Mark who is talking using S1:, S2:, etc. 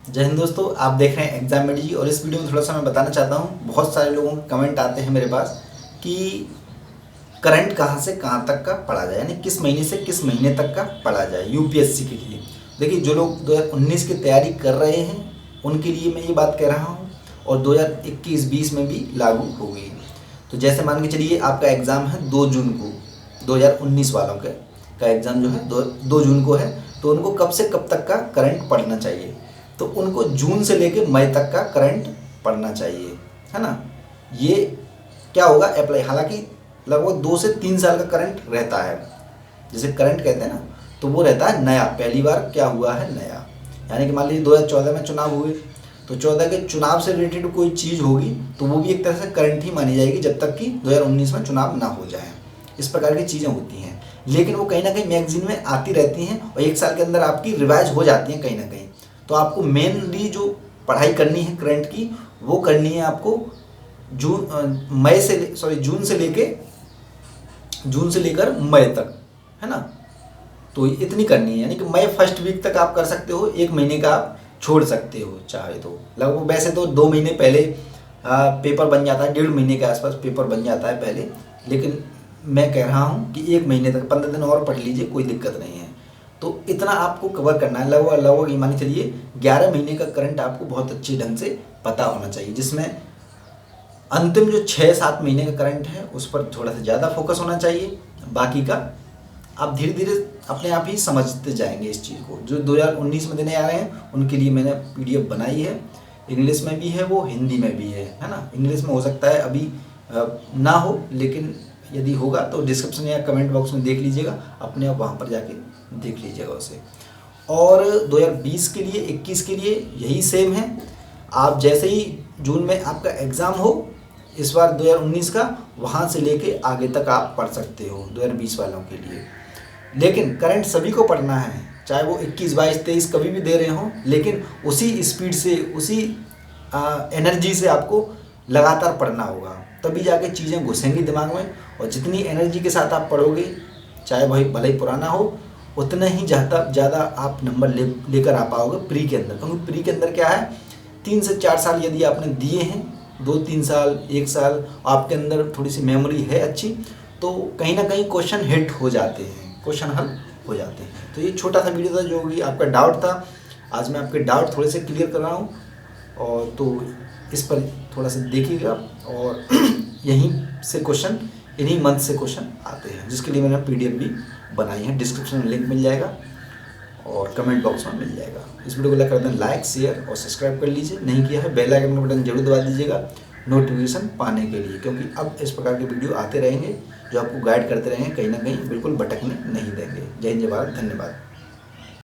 S1: जय हिंद दोस्तों, आप देख रहे हैं एग्जाम मेडी जी। और इस वीडियो में थोड़ा सा मैं बताना चाहता हूँ, बहुत सारे लोगों के कमेंट आते हैं मेरे पास कि करंट कहाँ से कहाँ तक का पढ़ा जाए, यानी किस महीने से किस महीने तक का पढ़ा जाए यूपीएससी के लिए। देखिए, जो लोग 2019 की तैयारी कर रहे हैं उनके लिए मैं ये बात कह रहा हूँ, और 2021-20 में भी लागू होगी। तो जैसे मान के चलिए आपका एग्ज़ाम है 2 जून को, 2019 वालों का एग्ज़ाम जो है 2 जून को है, तो उनको कब से कब तक का करंट पढ़ना चाहिए? तो उनको जून से लेकर मई तक का करंट पढ़ना चाहिए, है ना। ये क्या होगा अप्लाई, हालांकि लगभग 2 से 3 साल का करंट रहता है, जैसे करंट कहते हैं ना, तो वो रहता है नया, पहली बार क्या हुआ है नया। यानी कि मान लीजिए 2014 में चुनाव हुए, तो 14 के चुनाव से रिलेटेड कोई चीज़ होगी तो वो भी एक तरह से करंट ही मानी जाएगी जब तक कि 2019 में चुनाव ना हो जाए। इस प्रकार की चीज़ें होती हैं, लेकिन वो कहीं ना कहीं मैगजीन में आती रहती हैं और 1 साल के अंदर आपकी रिवाइज हो जाती हैं कहीं ना कहीं। तो आपको मेनली जो पढ़ाई करनी है करंट की, वो करनी है आपको जून से लेकर मई तक, है ना। तो इतनी करनी है, यानी कि मई फर्स्ट वीक तक आप कर सकते हो, 1 महीने का आप छोड़ सकते हो चाहे तो। लगभग वैसे तो 2 महीने पहले पेपर बन जाता है, 1.5 महीने के आसपास पेपर बन जाता है पहले, लेकिन मैं कह रहा हूँ कि 1 महीने तक 15 दिन और पढ़ लीजिए, कोई दिक्कत नहीं है। तो इतना आपको कवर करना है, लगभग ये मान चलिए 11 महीने का करंट आपको बहुत अच्छे ढंग से पता होना चाहिए, जिसमें अंतिम जो 6-7 महीने का करंट है उस पर थोड़ा सा ज़्यादा फोकस होना चाहिए। बाकी का आप धीरे धीरे अपने आप ही समझते जाएंगे इस चीज़ को। जो 2019 में देने आ रहे हैं उनके लिए मैंने PDF बनाई है, इंग्लिश में भी है, वो हिंदी में भी है ना। इंग्लिश में हो सकता है अभी ना हो, लेकिन यदि होगा तो डिस्क्रिप्शन या कमेंट बॉक्स में देख लीजिएगा, अपने आप वहाँ पर जाके देख लीजिएगा उसे। और 2020 के लिए 21 के लिए यही सेम है। आप जैसे ही जून में आपका एग्ज़ाम हो इस बार 2019 का, वहाँ से लेके आगे तक आप पढ़ सकते हो 2020 वालों के लिए। लेकिन करंट सभी को पढ़ना है, चाहे वो 21, 22, 23 कभी भी दे रहे हों, लेकिन उसी स्पीड से, उसी एनर्जी से आपको लगातार पढ़ना होगा, तभी जाके चीज़ें घुसेंगी दिमाग में। और जितनी एनर्जी के साथ आप पढ़ोगे, चाहे वही भले ही पुराना हो, उतना ही ज़्यादा आप नंबर लेकर आ पाओगे प्री के अंदर। क्योंकि प्री के अंदर क्या है, 3 से 4 साल यदि आपने दिए हैं, 2-3 साल, 1 साल, आपके अंदर थोड़ी सी मेमोरी है अच्छी, तो कहीं ना कहीं क्वेश्चन हिट हो जाते हैं, क्वेश्चन हल हो जाते हैं। तो ये छोटा सा वीडियो था जो भी आपका डाउट था, आज मैं आपके डाउट थोड़े से क्लियर कर रहा हूँ। और तो इस पर थोड़ा सा देखिएगा, और यहीं से क्वेश्चन, इन्हीं मंथ से क्वेश्चन आते हैं, जिसके लिए मैंने PDF भी बनाई है। डिस्क्रिप्शन में लिंक मिल जाएगा और कमेंट बॉक्स में मिल जाएगा। इस वीडियो को करते हैं लाइक, शेयर और सब्सक्राइब कर लीजिए, नहीं किया है बेल आइकन का बटन जरूर दबा दीजिएगा नोटिफिकेशन पाने के लिए, क्योंकि अब इस प्रकार के वीडियो आते रहेंगे जो आपको गाइड करते रहेंगे, कहीं ना कहीं बिल्कुल भटकने नहीं देंगे। जय हिंद, जय भारत, धन्यवाद।